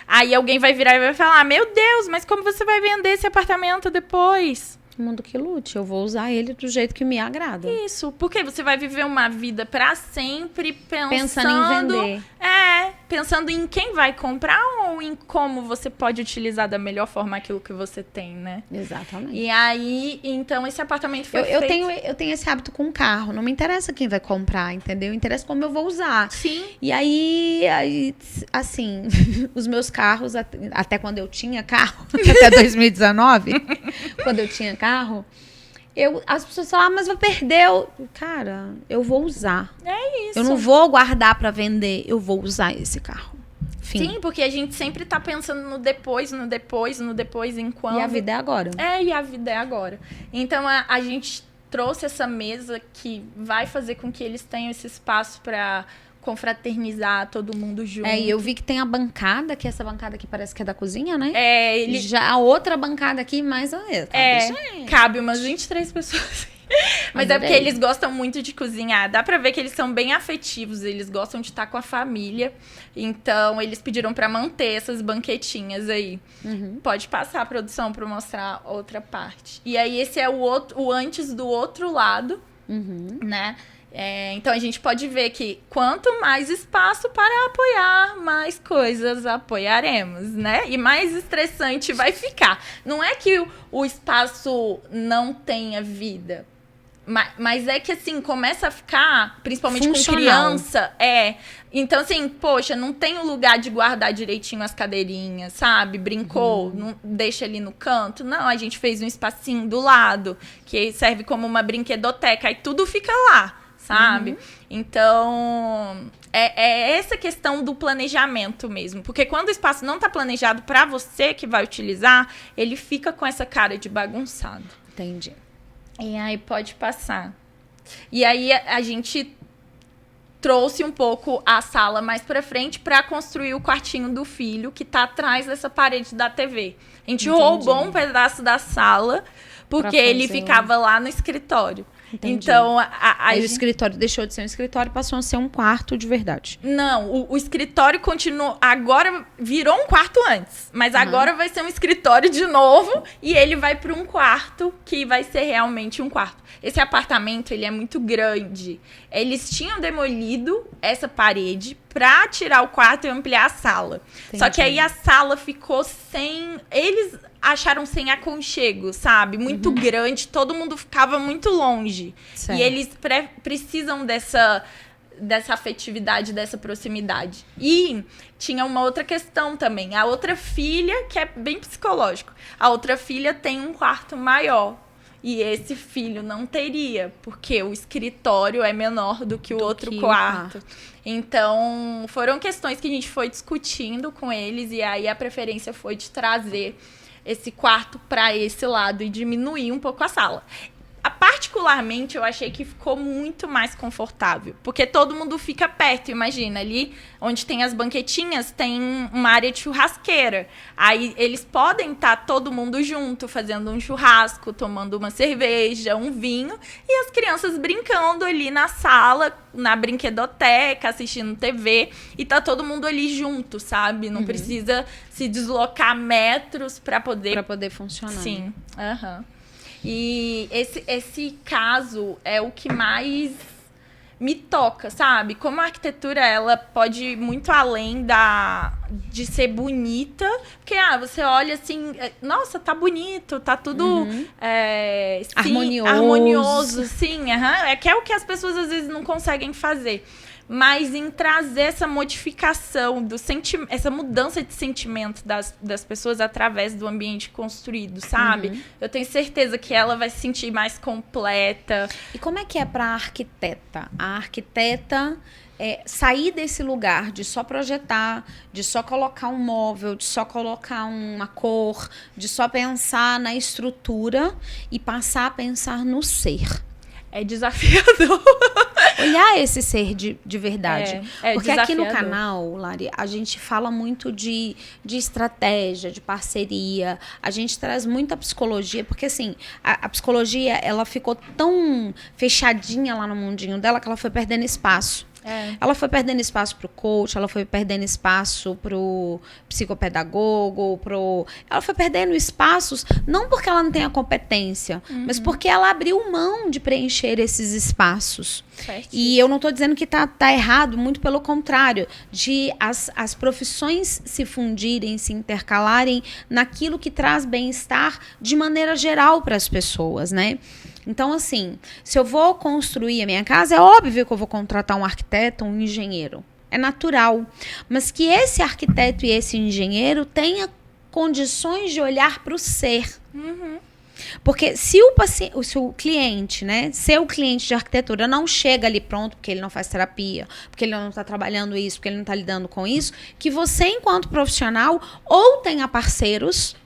Aí alguém vai virar e vai falar, meu Deus, mas como você vai vender esse apartamento depois? Mundo que lute, eu vou usar ele do jeito que me agrada. Isso, porque você vai viver uma vida pra sempre pensando em vender. Pensando em quem vai comprar ou em como você pode utilizar da melhor forma aquilo que você tem, né? Exatamente. E aí, então, esse apartamento foi feito... Eu tenho esse hábito com carro, não me interessa quem vai comprar, entendeu? Interessa como eu vou usar. Sim. E aí assim, os meus carros, até quando eu tinha carro, até 2019, quando eu tinha carro, as pessoas falam, mas vai perder. Cara, eu vou usar. É isso. Eu não vou guardar pra vender, eu vou usar esse carro. Fim. Sim, porque a gente sempre tá pensando no depois, enquanto... E a vida é agora. E a vida é agora. Então, a gente trouxe essa mesa que vai fazer com que eles tenham esse espaço pra confraternizar todo mundo junto. E eu vi que tem a bancada, que essa bancada aqui parece que é da cozinha, né? Já a outra bancada aqui, mais ou menos. Cabe umas 23 pessoas. Mas Adorei. É porque eles gostam muito de cozinhar. Dá pra ver que eles são bem afetivos. Eles gostam de estar com a família. Então, eles pediram pra manter essas banquetinhas aí. Pode passar a produção pra mostrar outra parte. E aí, esse é o antes do outro lado, né? Então, a gente pode ver que quanto mais espaço para apoiar, mais coisas apoiaremos, né? E mais estressante vai ficar. Não é que o espaço não tenha vida, mas é que, assim, começa a ficar, principalmente funcional. Com criança, Então, assim, poxa, não tem o lugar de guardar direitinho as cadeirinhas, sabe? Brincou, não deixa ali no canto. Não, a gente fez um espacinho do lado, que serve como uma brinquedoteca, aí tudo fica lá. Sabe? Então, é essa questão do planejamento mesmo. Porque quando o espaço não está planejado para você que vai utilizar, ele fica com essa cara de bagunçado. Entendi. E aí pode passar. E aí a gente trouxe um pouco a sala mais para frente para construir o quartinho do filho, que tá atrás dessa parede da TV. A gente roubou um pedaço da sala, porque ele ficava lá no escritório. Entendi. Então, aí o escritório deixou de ser um escritório e passou a ser um quarto de verdade. Não, o escritório continuou. Agora virou um quarto antes. Mas agora vai ser um escritório de novo. E ele vai para um quarto que vai ser realmente um quarto. Esse apartamento, ele é muito grande. Eles tinham demolido essa parede para tirar o quarto e ampliar a sala. Entendi. Só que aí a sala ficou sem... Eles acharam sem aconchego, sabe? Muito grande, todo mundo ficava muito longe. Certo. E eles precisam dessa afetividade, dessa proximidade. E tinha uma outra questão também. A outra filha, que é bem psicológico, a outra filha tem um quarto maior. E esse filho não teria, porque o escritório é menor do que o outro quarto. Então, foram questões que a gente foi discutindo com eles, e aí a preferência foi de trazer esse quarto para esse lado e diminuir um pouco a sala. Particularmente, eu achei que ficou muito mais confortável, porque todo mundo fica perto. Imagina, ali onde tem as banquetinhas, tem uma área de churrasqueira. Aí eles podem estar todo mundo junto, fazendo um churrasco, tomando uma cerveja, um vinho, e as crianças brincando ali na sala, na brinquedoteca, assistindo TV, e tá todo mundo ali junto, sabe? Não precisa se deslocar metros para poder funcionar. Sim, aham. E esse caso é o que mais me toca, sabe? Como a arquitetura, ela pode ir muito além de ser bonita. Porque, você olha assim, nossa, tá bonito, tá tudo harmonioso, sim. É que é o que as pessoas às vezes não conseguem fazer. Mas em trazer essa modificação, essa mudança de sentimento das pessoas através do ambiente construído, sabe? Eu tenho certeza que ela vai se sentir mais completa. E como é que é para a arquiteta? A arquiteta sair desse lugar de só projetar, de só colocar um móvel, de só colocar uma cor, de só pensar na estrutura e passar a pensar no ser. É desafiador. Olhar esse ser de verdade. Porque desafiador. Aqui no canal, Lari, a gente fala muito de estratégia, de parceria. A gente traz muita psicologia, porque assim, a psicologia, ela ficou tão fechadinha lá no mundinho dela que ela foi perdendo espaço. Ela foi perdendo espaço pro coach, ela foi perdendo espaço pro psicopedagogo, ela foi perdendo espaços, não porque ela não tem a competência, mas porque ela abriu mão de preencher esses espaços. E eu não estou dizendo que tá errado, muito pelo contrário, de as profissões se fundirem, se intercalarem naquilo que traz bem-estar de maneira geral para as pessoas, né? Então, assim, se eu vou construir a minha casa, é óbvio que eu vou contratar um arquiteto, um engenheiro. É natural. Mas que esse arquiteto e esse engenheiro tenha condições de olhar para o ser. Porque se o cliente, né, seu cliente de arquitetura não chega ali pronto, porque ele não faz terapia, porque ele não está trabalhando isso, porque ele não está lidando com isso, que você, enquanto profissional, ou tenha parceiros,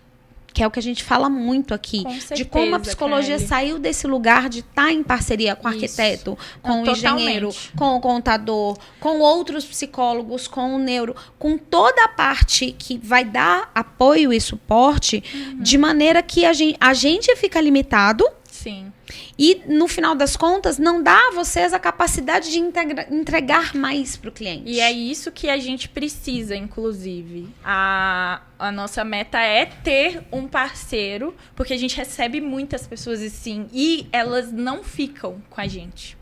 que é o que a gente fala muito aqui, certeza, de como a psicologia saiu desse lugar de estar em parceria com o arquiteto, com o engenheiro, com o contador, com outros psicólogos, com o neuro, com toda a parte que vai dar apoio e suporte, de maneira que a gente fica limitado. Sim. E, no final das contas, não dá a vocês a capacidade de entregar mais para o cliente. E é isso que a gente precisa, inclusive. A nossa meta é ter um parceiro, porque a gente recebe muitas pessoas assim, e elas não ficam com a gente.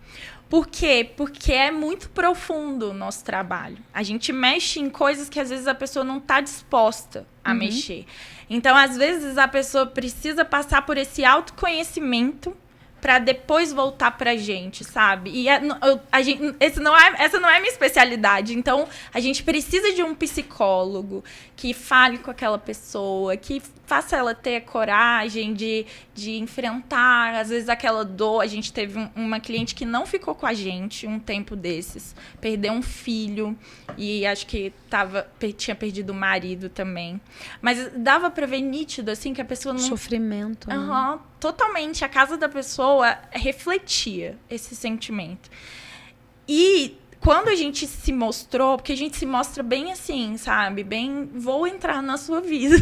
Por quê? Porque é muito profundo o nosso trabalho. A gente mexe em coisas que, às vezes, a pessoa não está disposta a mexer. Então, às vezes, a pessoa precisa passar por esse autoconhecimento para depois voltar pra gente, sabe? E essa não é a minha especialidade. Então, a gente precisa de um psicólogo que fale com aquela pessoa, que faça ela ter coragem de enfrentar, às vezes, aquela dor. A gente teve uma cliente que não ficou com a gente um tempo desses. Perdeu um filho e acho que tinha perdido o marido também. Mas dava pra ver nítido, assim, que a pessoa não... Sofrimento. Né? Totalmente. A casa da pessoa refletia esse sentimento. E quando a gente se mostrou, porque a gente se mostra bem assim, sabe? Bem, vou entrar na sua vida.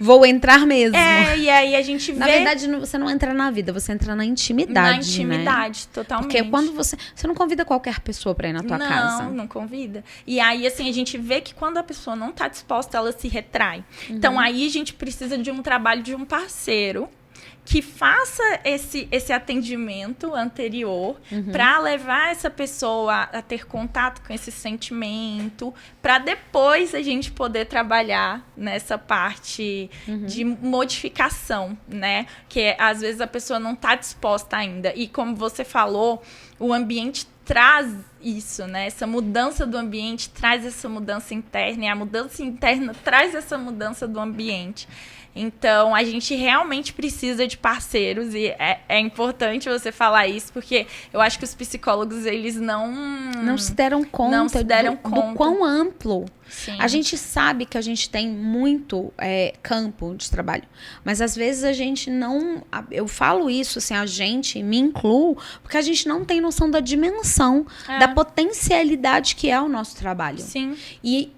Vou entrar mesmo. E aí a gente vê... Na verdade, você não entra na vida, você entra na intimidade, Na intimidade, né? totalmente. Porque quando você não convida qualquer pessoa pra ir na tua casa. Não convida. E aí, assim, a gente vê que quando a pessoa não tá disposta, ela se retrai. Então, aí a gente precisa de um trabalho de um parceiro que faça esse atendimento anterior para levar essa pessoa a ter contato com esse sentimento, para depois a gente poder trabalhar nessa parte de modificação, né? Que às vezes a pessoa não está disposta ainda. E como você falou, o ambiente traz isso, né? Essa mudança do ambiente traz essa mudança interna, e a mudança interna traz essa mudança do ambiente. Então, a gente realmente precisa de parceiros, e é importante você falar isso, porque eu acho que os psicólogos, eles não se deram conta, do quão amplo. Sim. A gente sabe que a gente tem muito campo de trabalho, mas às vezes a gente não... Eu falo isso, assim, a gente, me incluo, porque a gente não tem noção da dimensão, da potencialidade que é o nosso trabalho. Sim. E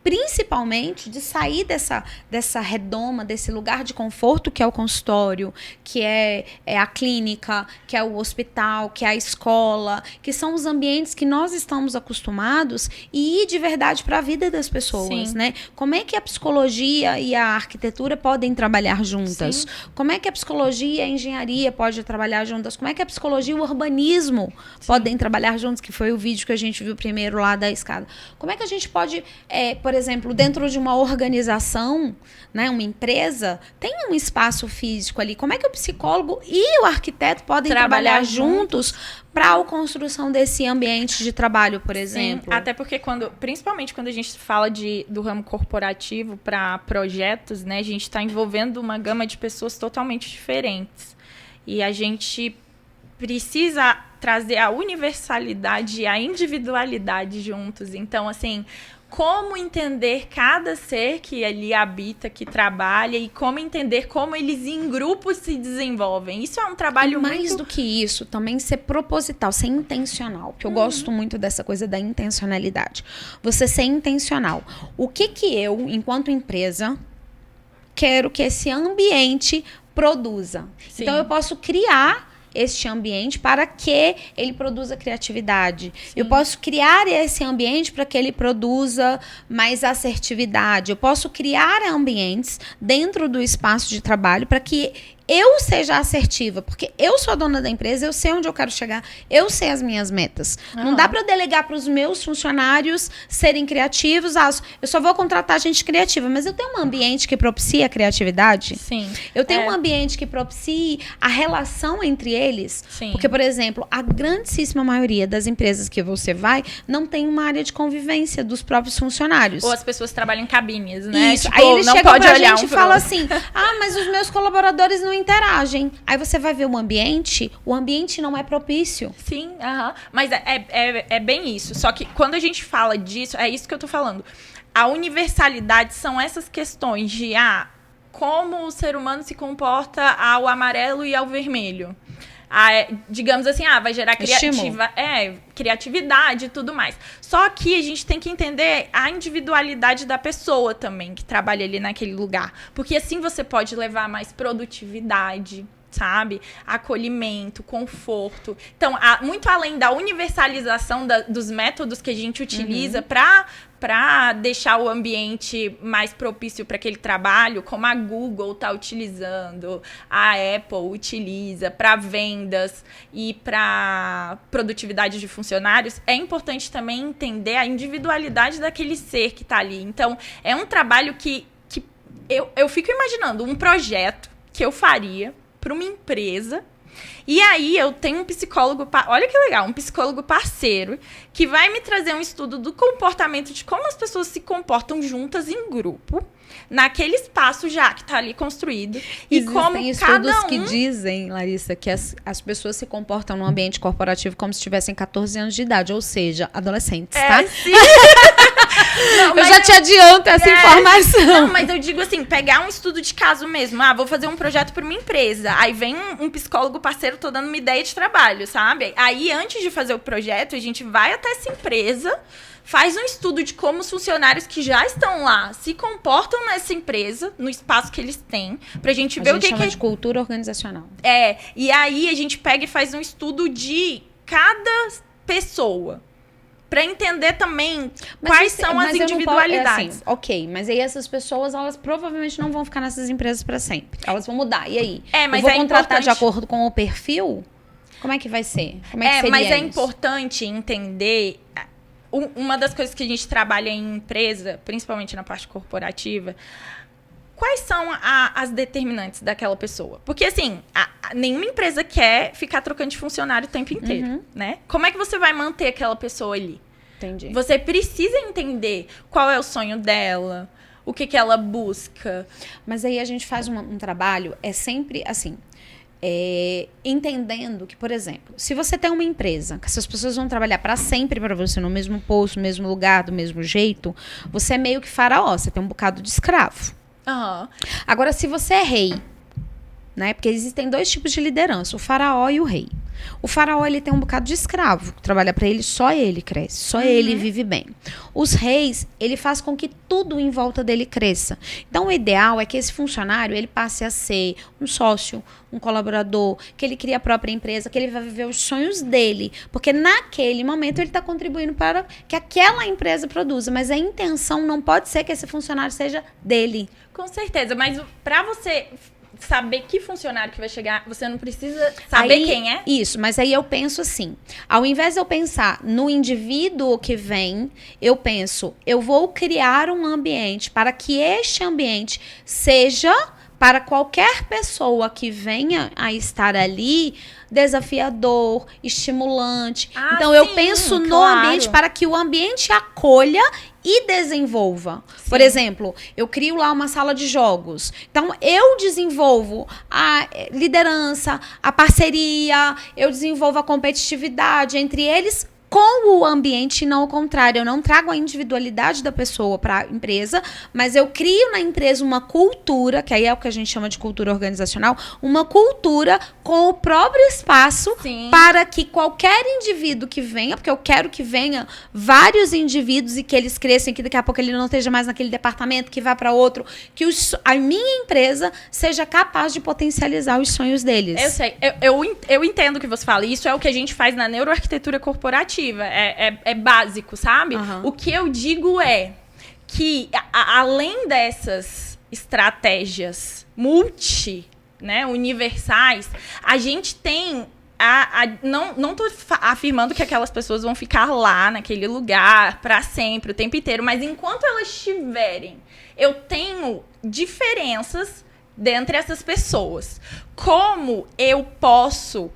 principalmente de sair dessa redoma, desse lugar de conforto que é o consultório, que é a clínica, que é o hospital, que é a escola, que são os ambientes que nós estamos acostumados, e ir de verdade para a vida das pessoas, né? Como é que a psicologia e a arquitetura podem trabalhar juntas? Sim. Como é que a psicologia e a engenharia podem trabalhar juntas? Como é que a psicologia e o urbanismo podem trabalhar juntos? Que foi o vídeo que a gente viu primeiro lá da escada. Como é que a gente pode, por exemplo, dentro de uma organização, né, uma empresa, tem um espaço físico ali. Como é que o psicólogo e o arquiteto podem trabalhar juntos para a construção desse ambiente de trabalho, por exemplo? Sim, até porque principalmente quando a gente fala do ramo corporativo para projetos, né, a gente está envolvendo uma gama de pessoas totalmente diferentes. E a gente precisa trazer a universalidade e a individualidade juntos. Então, assim, como entender cada ser que ali habita, que trabalha, e como entender como eles em grupos se desenvolvem. Isso é um trabalho mais do que isso, também ser proposital, ser intencional, porque eu gosto muito dessa coisa da intencionalidade. Você ser intencional. O que eu, enquanto empresa, quero que esse ambiente produza? Sim. Então, eu posso criar este ambiente para que ele produza criatividade. Sim. Eu posso criar esse ambiente para que ele produza mais assertividade. Eu posso criar ambientes dentro do espaço de trabalho para que eu seja assertiva, porque eu sou a dona da empresa, eu sei onde eu quero chegar, eu sei as minhas metas. Não dá para eu delegar para os meus funcionários serem criativos. Eu só vou contratar gente criativa, mas eu tenho um ambiente que propicia a criatividade? Sim. Eu tenho um ambiente que propicie a relação entre eles? Sim. Porque, por exemplo, a grandíssima maioria das empresas que você vai não tem uma área de convivência dos próprios funcionários. Ou as pessoas trabalham em cabines, né? Isso. Tipo, aí eles não chegam pode pra olhar gente e falam assim, mas os meus colaboradores não interagem. Aí você vai ver o ambiente não é propício. Sim, mas é bem isso. Só que quando a gente fala disso, é isso que eu tô falando. A universalidade são essas questões de como o ser humano se comporta ao amarelo e ao vermelho. Digamos assim, vai gerar criatividade e tudo mais. Só que a gente tem que entender a individualidade da pessoa também, que trabalha ali naquele lugar. Porque assim você pode levar mais produtividade, sabe? Acolhimento, conforto. Então, muito além da universalização dos métodos que a gente utiliza para deixar o ambiente mais propício para aquele trabalho, como a Google está utilizando, a Apple utiliza para vendas e para produtividade de funcionários, é importante também entender a individualidade daquele ser que está ali. Então, é um trabalho que eu fico imaginando um projeto que eu faria para uma empresa, e aí eu tenho um psicólogo, olha que legal, um psicólogo parceiro que vai me trazer um estudo do comportamento, de como as pessoas se comportam juntas em grupo, naquele espaço já que está ali construído. E como estudos que dizem, Larissa, que as pessoas se comportam no ambiente corporativo como se tivessem 14 anos de idade, ou seja, adolescentes, tá? Sim. Não, eu já te adianto essa informação. Não, mas eu digo assim, pegar um estudo de caso mesmo. Vou fazer um projeto para uma empresa. Aí vem um psicólogo parceiro, tô dando uma ideia de trabalho, sabe? Aí, antes de fazer o projeto, a gente vai até essa empresa, faz um estudo de como os funcionários que já estão lá se comportam nessa empresa, no espaço que eles têm, pra gente ver o que chama de cultura organizacional. E aí a gente pega e faz um estudo de cada pessoa, para entender também quais são as individualidades. Ok, mas aí essas pessoas, elas provavelmente não vão ficar nessas empresas para sempre. Elas vão mudar. E aí? Mas eu vou contratar de acordo com o perfil? Como é que vai ser? Como é que seria mas é isso? importante entender. Uma das coisas que a gente trabalha em empresa, principalmente na parte corporativa, quais são as determinantes daquela pessoa? Porque, assim, nenhuma empresa quer ficar trocando de funcionário o tempo inteiro, né? Como é que você vai manter aquela pessoa ali? Entendi. Você precisa entender qual é o sonho dela, o que ela busca. Mas aí a gente faz um trabalho, é sempre assim, entendendo que, por exemplo, se você tem uma empresa, que essas pessoas vão trabalhar para sempre para você no mesmo posto, no mesmo lugar, do mesmo jeito, você é meio que faraó, você tem um bocado de escravo. Aham. Agora, se você é rei, né? Porque existem dois tipos de liderança, o faraó e o rei. O faraó, ele tem um bocado de escravo, que trabalha para ele, só ele cresce, só ele vive bem. Os reis, ele faz com que tudo em volta dele cresça. Então, o ideal é que esse funcionário, ele passe a ser um sócio, um colaborador, que ele crie a própria empresa, que ele vai viver os sonhos dele. Porque naquele momento ele está contribuindo para que aquela empresa produza. Mas a intenção não pode ser que esse funcionário seja dele. Com certeza, mas para você saber que funcionário que vai chegar, você não precisa saber quem é? Isso, mas aí eu penso assim, ao invés de eu pensar no indivíduo que vem, eu penso, eu vou criar um ambiente para que este ambiente seja, para qualquer pessoa que venha a estar ali, desafiador, estimulante. Então, eu penso no ambiente para que o ambiente acolha e desenvolva. Sim. Por exemplo, eu crio lá uma sala de jogos. Então, eu desenvolvo a liderança, a parceria, eu desenvolvo a competitividade entre eles com o ambiente e não o contrário. Eu não trago a individualidade da pessoa para a empresa, mas eu crio na empresa uma cultura, que aí é o que a gente chama de cultura organizacional, uma cultura com o próprio espaço. Sim. Para que qualquer indivíduo que venha, porque eu quero que venha vários indivíduos e que eles cresçam, que daqui a pouco ele não esteja mais naquele departamento, que vá para outro, que a minha empresa seja capaz de potencializar os sonhos deles. Eu sei, eu entendo o que você fala, isso é o que a gente faz na neuroarquitetura corporativa. É básico, sabe? O que eu digo é que, além dessas estratégias universais, a gente tem... não tô afirmando que aquelas pessoas vão ficar lá, naquele lugar, para sempre, o tempo inteiro, mas enquanto elas estiverem, eu tenho diferenças dentre essas pessoas. Como eu posso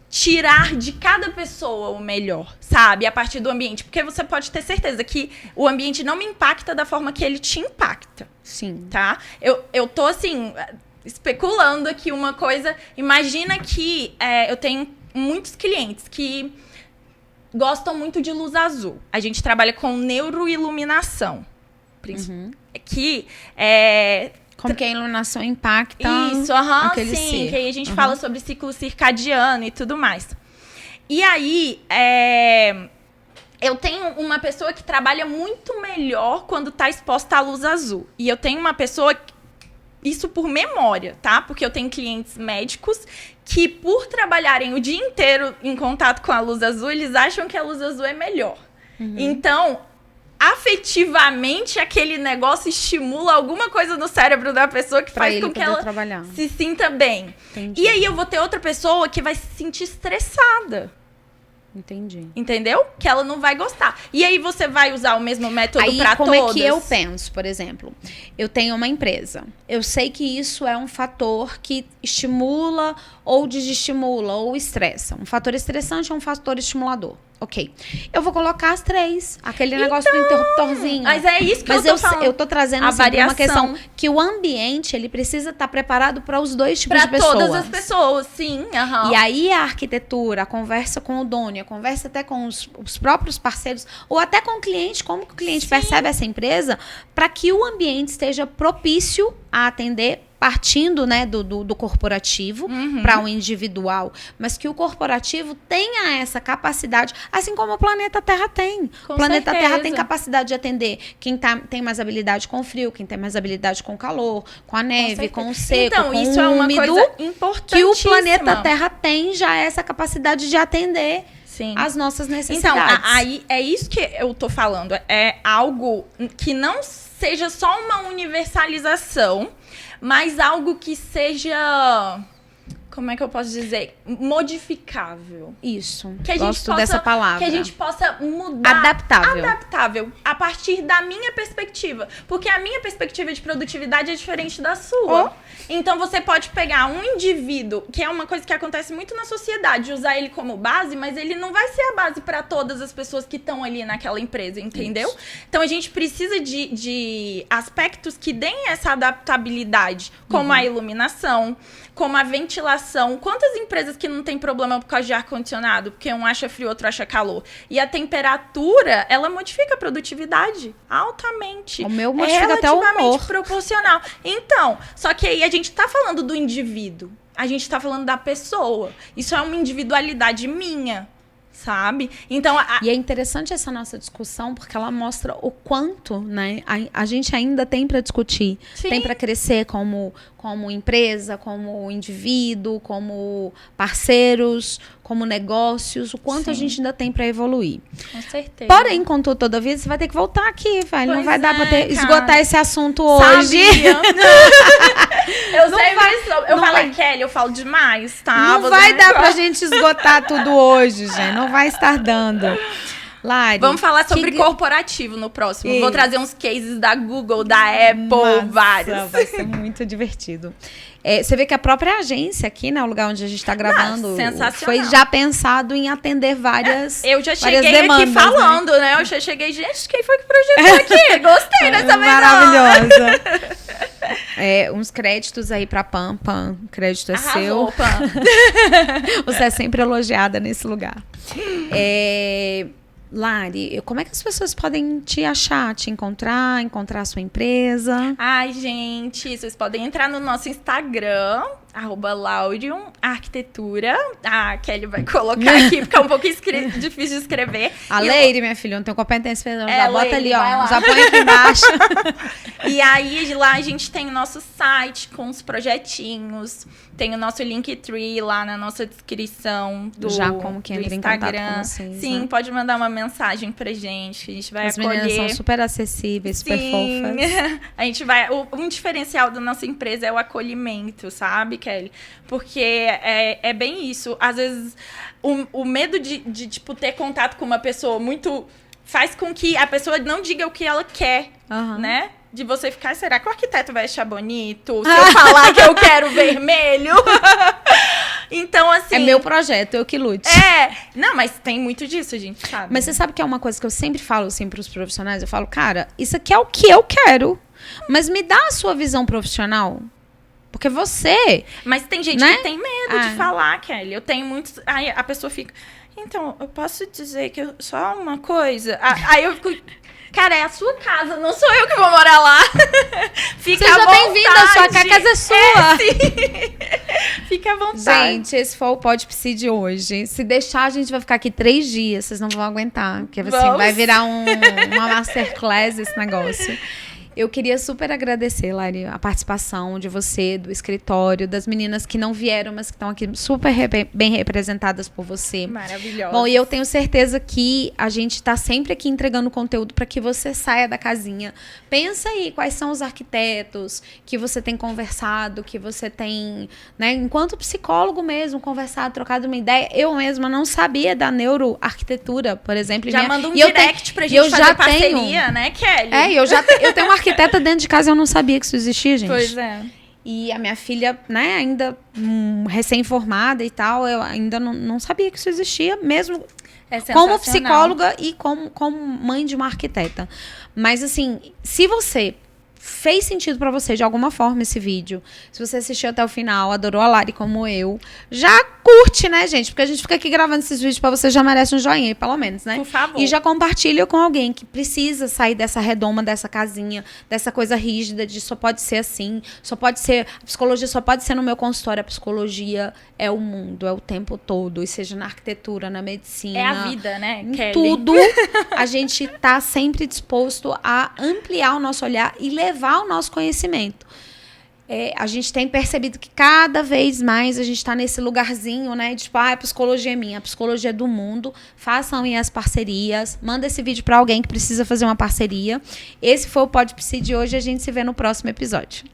tirar de cada pessoa o melhor, sabe? A partir do ambiente. Porque você pode ter certeza que o ambiente não me impacta da forma que ele te impacta. Sim. Tá? Eu tô, assim, especulando aqui uma coisa. Imagina que eu tenho muitos clientes que gostam muito de luz azul. A gente trabalha com neuroiluminação. Que como que a iluminação impacta isso, aquele sim, ser. Que aí a gente fala sobre ciclo circadiano e tudo mais. E aí, eu tenho uma pessoa que trabalha muito melhor quando está exposta à luz azul. E eu tenho uma pessoa, isso por memória, tá? Porque eu tenho clientes médicos que, por trabalharem o dia inteiro em contato com a luz azul, eles acham que a luz azul é melhor. Então, afetivamente, aquele negócio estimula alguma coisa no cérebro da pessoa que faz com que ela se sinta bem. Entendi. E aí eu vou ter outra pessoa que vai se sentir estressada. Entendi. Entendeu? Que ela não vai gostar. E aí você vai usar o mesmo método para todas? Como é que eu penso, por exemplo? Eu tenho uma empresa. Eu sei que isso é um fator que estimula ou desestimula ou estressa. Um fator estressante é um fator estimulador. Ok. Eu vou colocar as três. Aquele negócio do interruptorzinho. Mas é isso que eu tô falando. Eu tô trazendo assim, uma questão que o ambiente, ele precisa estar preparado para os dois tipos de pessoas. Para todas as pessoas, sim. E aí a arquitetura, a conversa com o dono, a conversa até com os próprios parceiros, ou até com o cliente, como que o cliente percebe essa empresa, para que o ambiente esteja propício a atender, partindo, né, do corporativo para o individual, mas que o corporativo tenha essa capacidade, assim como o planeta Terra tem. O planeta Terra tem capacidade de atender quem tem mais habilidade com frio, quem tem mais habilidade com calor, com a neve, com o seco, então, com isso o é uma úmido, coisa importantíssima. que o planeta Terra tem já essa capacidade de atender as nossas necessidades. Então, aí é isso que eu tô falando. É algo que não seja só uma universalização, mas algo que seja... como é que eu posso dizer? Modificável. Isso. Que a gente Gosto possa, dessa palavra. Que a gente possa mudar. Adaptável. A partir da minha perspectiva. Porque a minha perspectiva de produtividade é diferente da sua. Então, você pode pegar um indivíduo, que é uma coisa que acontece muito na sociedade, usar ele como base, mas ele não vai ser a base para todas as pessoas que estão ali naquela empresa, entendeu? Isso. Então, a gente precisa de aspectos que deem essa adaptabilidade, como a iluminação, como a ventilação. Quantas empresas que não tem problema por causa de ar-condicionado? Porque um acha frio, outro acha calor. E a temperatura, ela modifica a produtividade altamente. O meu modifica até o humor. Relativamente proporcional. Então, só que aí a gente tá falando do indivíduo. A gente tá falando da pessoa. Isso é uma individualidade minha. Sabe? Então, e é interessante essa nossa discussão, porque ela mostra o quanto, né, a gente ainda tem para discutir. Sim. Tem para crescer como empresa, como indivíduo, como parceiros, como negócios, o quanto a gente ainda tem para evoluir. Com certeza. Porém, contudo, todavia, você vai ter que voltar aqui, velho. Pois não vai dar para esgotar cara. esse assunto hoje. Eu sei mais sobre. Eu falo, Kelly, eu falo demais, tá? Não vai dar pra gente esgotar tudo hoje, gente. Não vai estar dando. Lari, vamos falar sobre corporativo no próximo. Vou trazer uns cases da Google, da Apple, vários. Vai ser muito divertido. Você vê que a própria agência aqui, né, o lugar onde a gente está gravando, foi já pensado em atender várias Eu já cheguei demandas, aqui falando, né? Eu já cheguei, gente, quem foi que projetou aqui? Gostei dessa vez. Maravilhosa. Uns créditos aí pra Pam. Crédito é Arrasou, seu. Pam. Você é sempre elogiada nesse lugar. Lari, como é que as pessoas podem te achar, te encontrar a sua empresa? Ai, gente, vocês podem entrar no nosso Instagram, @Laurium Arquitetura. A Kelly vai colocar aqui, porque é um pouco difícil de escrever. A Leire, minha filha, não tenho competência. Já bota Leire, ali, ó. Já lá. põe aqui embaixo. E aí, lá a gente tem o nosso site com os projetinhos. Tem o nosso Linktree lá na nossa descrição do Instagram. Já como que entra em contato com vocês, Sim, né? pode mandar uma mensagem pra gente, que a gente vai As acolher. meninas são super acessíveis, super fofas. A gente vai... Um diferencial da nossa empresa é o acolhimento, sabe, Kelly? Porque é bem isso. Às vezes, o medo de tipo, ter contato com uma pessoa muito... faz com que a pessoa não diga o que ela quer, né? De você ficar, será que o arquiteto vai achar bonito? Se eu falar que eu quero vermelho? Então, assim... É meu projeto, eu que lute. Não, mas tem muito disso, a gente sabe. Mas você sabe que é uma coisa que eu sempre falo, assim, pros profissionais? Eu falo, cara, isso aqui é o que eu quero. Mas me dá a sua visão profissional. Porque você... Mas tem gente, né, que tem medo de falar, Kelly. Eu tenho muitos... Aí a pessoa fica... Então, eu posso dizer que só uma coisa? Aí eu fico... Cara, é a sua casa, não sou eu que vou morar lá. Fica Seja bem-vinda, a casa é sua. Fica à vontade. Gente, esse foi o Pod Psi de hoje. Se deixar, a gente vai ficar aqui 3 dias. Vocês não vão aguentar. Porque assim, vai virar uma masterclass esse negócio. Eu queria super agradecer, Lari, a participação de você, do escritório, das meninas que não vieram, mas que estão aqui super bem representadas por você. Maravilhosa. Bom, e eu tenho certeza que a gente está sempre aqui entregando conteúdo para que você saia da casinha. Pensa aí quais são os arquitetos que você tem conversado, que você tem, né, enquanto psicólogo mesmo, conversado, trocado uma ideia. Eu mesma não sabia da neuroarquitetura, por exemplo. Já manda um direct pra gente fazer parceria, né, Kelly? Eu tenho uma arquiteta dentro de casa, eu não sabia que isso existia, gente. Pois é. E a minha filha, né, ainda recém-formada e tal, eu ainda não sabia que isso existia, mesmo como psicóloga e como mãe de uma arquiteta. Mas, assim, se você fez sentido pra você de alguma forma esse vídeo, se você assistiu até o final, adorou a Lari como eu, já curte, né, gente? Porque a gente fica aqui gravando esses vídeos pra você, já merece um joinha, pelo menos, né? Por favor. E já compartilha com alguém que precisa sair dessa redoma, dessa casinha, dessa coisa rígida de só pode ser assim, só pode ser... A psicologia só pode ser no meu consultório. A psicologia é o mundo, é o tempo todo. E seja na arquitetura, na medicina... É a vida, né, Kelly? Tudo. A gente tá sempre disposto a ampliar o nosso olhar e levar o nosso conhecimento. A gente tem percebido que cada vez mais a gente está nesse lugarzinho, né? De tipo, a psicologia é minha, a psicologia é do mundo. Façam aí as parcerias. Manda esse vídeo para alguém que precisa fazer uma parceria. Esse foi o Pod Psi de hoje. A gente se vê no próximo episódio.